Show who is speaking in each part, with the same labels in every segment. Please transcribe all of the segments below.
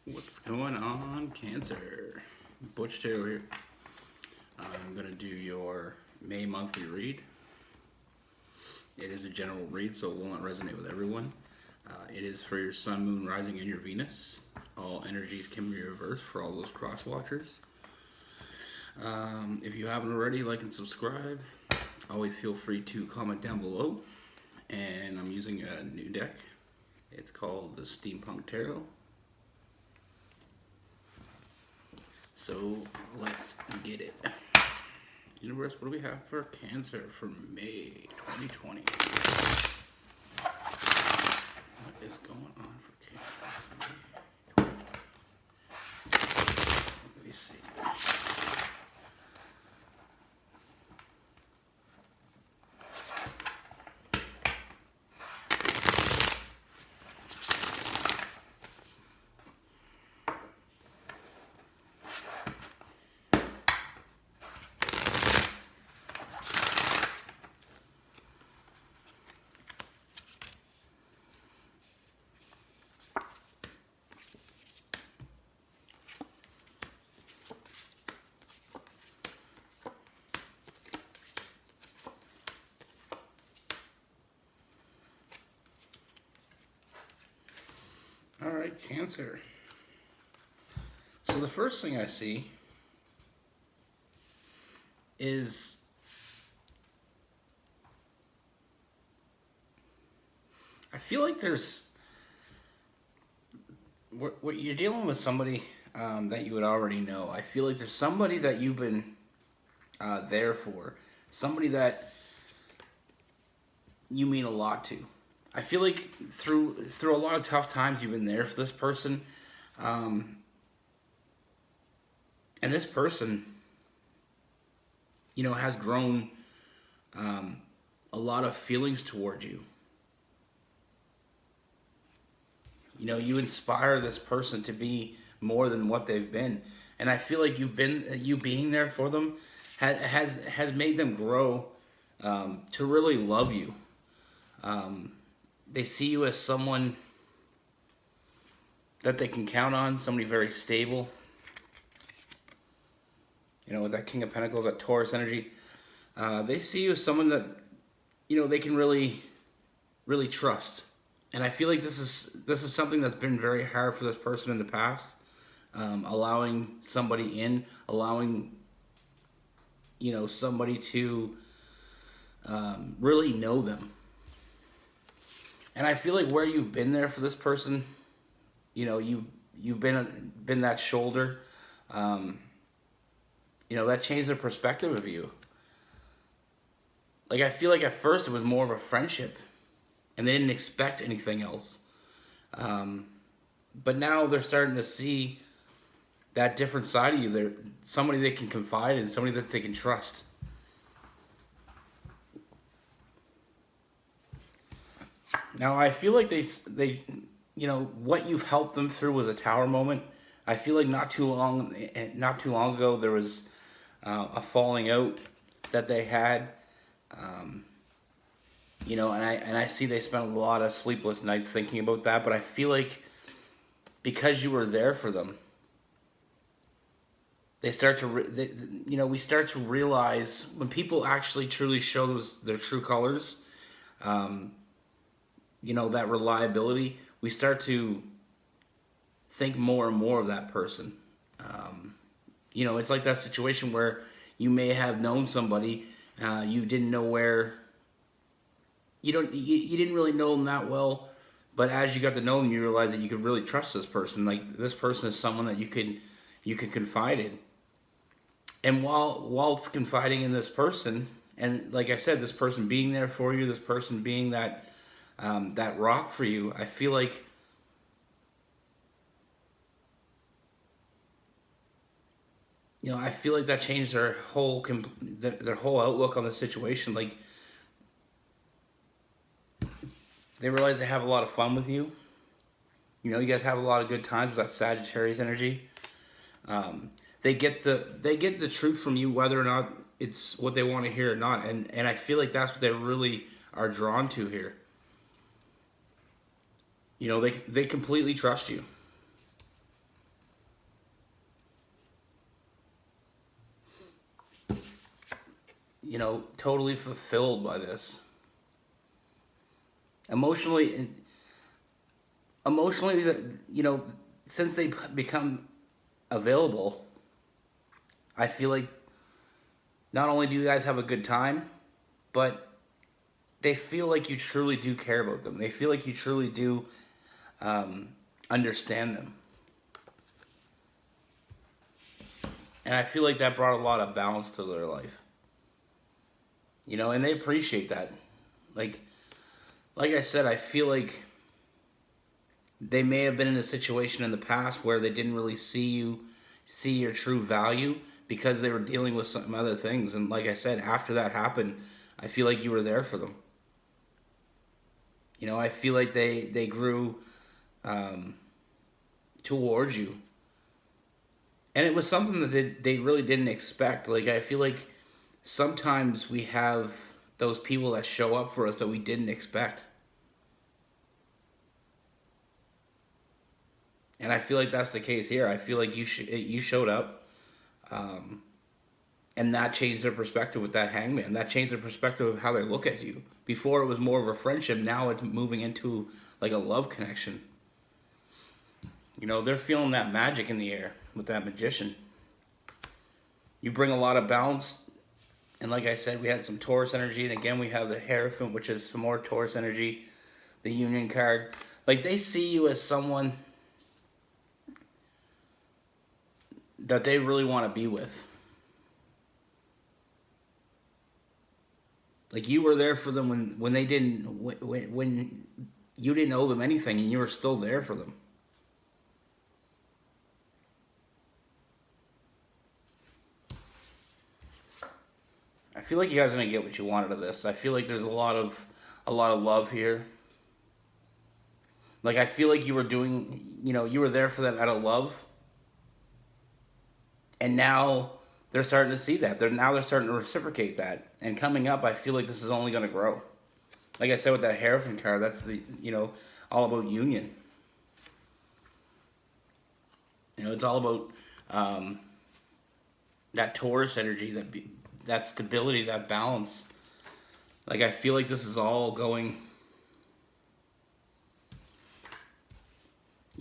Speaker 1: What's going on, Cancer? Butch Taylor here. I'm going to do your May monthly read. It is a general read, so it will not resonate with everyone. It is for your Sun, Moon, Rising, and your Venus. All energies can be reversed for all those cross watchers. If you haven't already, like and subscribe. Always feel free to comment down below. And I'm using a new deck. It's called the Steampunk Tarot. So let's get it. Universe, what do we have for Cancer for May 2020? What is going on for Cancer? Let me see. All right, Cancer. So the first thing I see is I feel like there's what you're dealing with somebody that you would already know. I feel like there's somebody that you've been there for, somebody that you mean a lot to. I feel like through a lot of tough times you've been there for this person, and this person, has grown a lot of feelings toward you. You inspire this person to be more than what they've been, and I feel like you being there for them has made them grow to really love you. They see you as someone that they can count on, somebody very stable. With that King of Pentacles, that Taurus energy, they see you as someone that, they can really, really trust. And I feel like this is something that's been very hard for this person in the past. Allowing somebody in, allowing, somebody to really know them. And I feel like where you've been there for this person, you've been that shoulder. That changed their perspective of you. Like, I feel like at first it was more of a friendship, and they didn't expect anything else. But now they're starting to see that different side of you. They're somebody they can confide in, somebody that they can trust. Now, I feel like they what you've helped them through was a tower moment. I feel like not too long ago there was a falling out that they had. And I see they spent a lot of sleepless nights thinking about that. But I feel like because you were there for them, they start to we start to realize when people actually truly show their true colors. That reliability, we start to think more and more of that person. It's like that situation where you may have known somebody, you didn't know where, you didn't really know them that well, but as you got to know them, you realize that you could really trust this person. Like, this person is someone that you could confide in. And whilst confiding in this person, and like I said, this person being there for you, this person being that rock for you, I feel like that changed their whole outlook on the situation. Like, they realize they have a lot of fun with you. You guys have a lot of good times with that Sagittarius energy. They get the truth from you, whether or not it's what they want to hear or not, and I feel like that's what they really are drawn to here. They completely trust you. totally fulfilled by this. Emotionally, emotionally, since they become available, I feel like not only do you guys have a good time, but they feel like you truly do care about them. They feel like you truly do understand them. And I feel like that brought a lot of balance to their life. And they appreciate that. Like, like I said, I feel like they may have been in a situation in the past where they didn't really see your true value because they were dealing with some other things. And like I said, after that happened, I feel like you were there for them. I feel like they grew towards you. And it was something that they really didn't expect. Like, I feel like sometimes we have those people that show up for us that we didn't expect. And I feel like that's the case here. I feel like you showed up, and that changed their perspective with that hangman. That changed their perspective of how they look at you. Before it was more of a friendship. Now it's moving into like a love connection. They're feeling that magic in the air with that magician. You bring a lot of balance. And like I said, we had some Taurus energy. And again, we have the Hierophant, which is some more Taurus energy. The Union card. Like, they see you as someone that they really want to be with. Like, you were there for them when they didn't, when you didn't owe them anything, and you were still there for them. I feel like you guys are gonna get what you wanted of this. I feel like there's a lot of love here. Like, I feel like you were there for them out of love, and now they're starting to see that. They're starting to reciprocate that. And coming up, I feel like this is only going to grow. Like I said with that Hierophant card, that's all about union. It's all about that Taurus energy, that stability, that balance. Like, I feel like this is all going.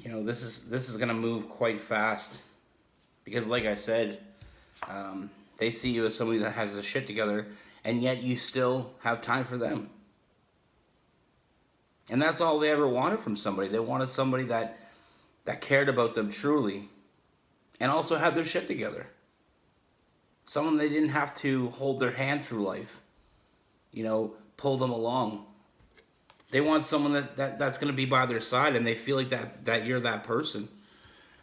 Speaker 1: This is going to move quite fast. Because like I said, they see you as somebody that has their shit together, and yet you still have time for them. And that's all they ever wanted from somebody. They wanted somebody that cared about them truly, and also had their shit together. Someone they didn't have to hold their hand through life, pull them along. They want someone that's going to be by their side, and they feel like that you're that person.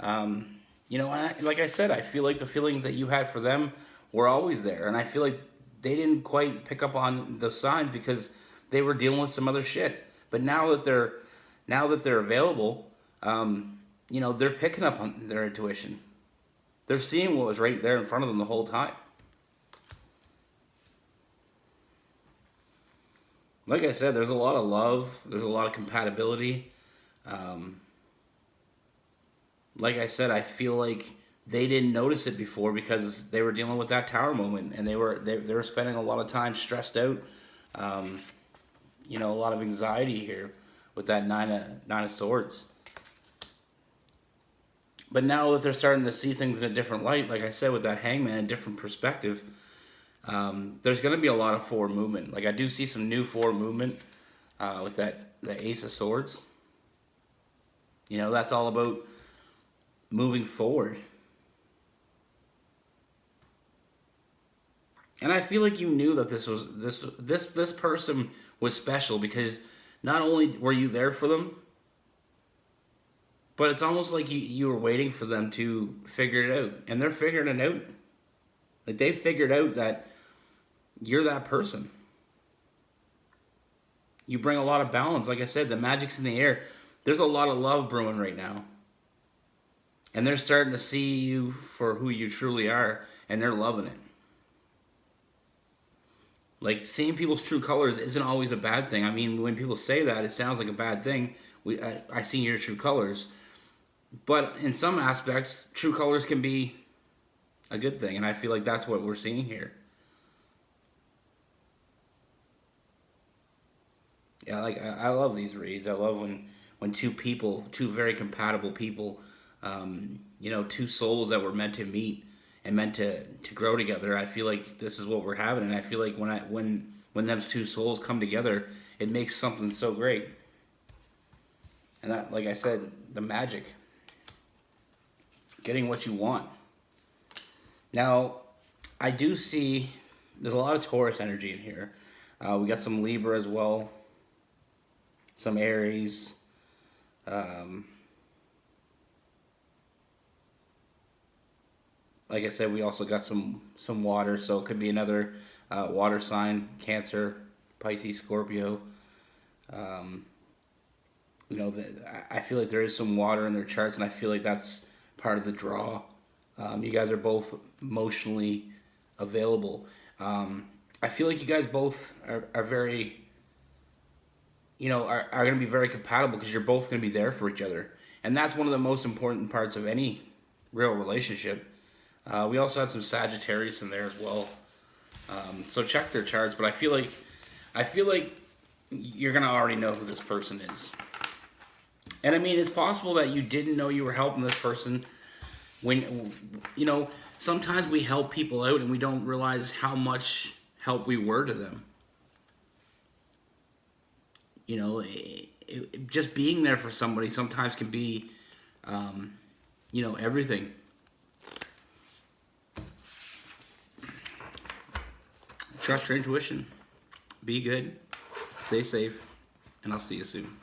Speaker 1: Like I said, I feel like the feelings that you had for them were always there. And I feel like they didn't quite pick up on the signs because they were dealing with some other shit. But now that they're available, they're picking up on their intuition. They're seeing what was right there in front of them the whole time. Like I said, there's a lot of love. There's a lot of compatibility. Like I said, I feel like they didn't notice it before because they were dealing with that tower moment, and they were spending a lot of time stressed out. A lot of anxiety here with that nine of swords. But now that they're starting to see things in a different light, like I said, with that hangman, a different perspective, there's going to be a lot of forward movement. Like, I do see some new forward movement with the Ace of Swords. That's all about moving forward. And I feel like you knew that this person was special because not only were you there for them, but it's almost like you were waiting for them to figure it out. And they're figuring it out. Like, they figured out that you're that person. You bring a lot of balance. Like I said, the magic's in the air. There's a lot of love brewing right now. And they're starting to see you for who you truly are, and they're loving it. Like, seeing people's true colors isn't always a bad thing. I mean, when people say that, it sounds like a bad thing. I see your true colors. But in some aspects, true colors can be a good thing, and I feel like that's what we're seeing here. Yeah, like I love these reads. I love when two people, two very compatible people, two souls that were meant to meet and meant to grow together. I feel like this is what we're having, and I feel like when those two souls come together, it makes something so great. And that, like I said, the magic, getting what you want. Now, I do see there's a lot of Taurus energy in here. We got some Libra as well, some Aries. Um, like I said, we also got some water, so it could be another water sign: Cancer, Pisces, Scorpio. Um, I feel like there is some water in their charts, and I feel like that's part of the draw. You guys are both emotionally available. I feel like you guys both are very, are going to be very compatible because you're both going to be there for each other. And that's one of the most important parts of any real relationship. We also had some Sagittarius in there as well. So check their charts, but I feel like you're going to already know who this person is. And I mean, it's possible that you didn't know you were helping this person when, sometimes we help people out and we don't realize how much help we were to them. Just being there for somebody sometimes can be, everything. Trust your intuition. Be good. Stay safe. And I'll see you soon.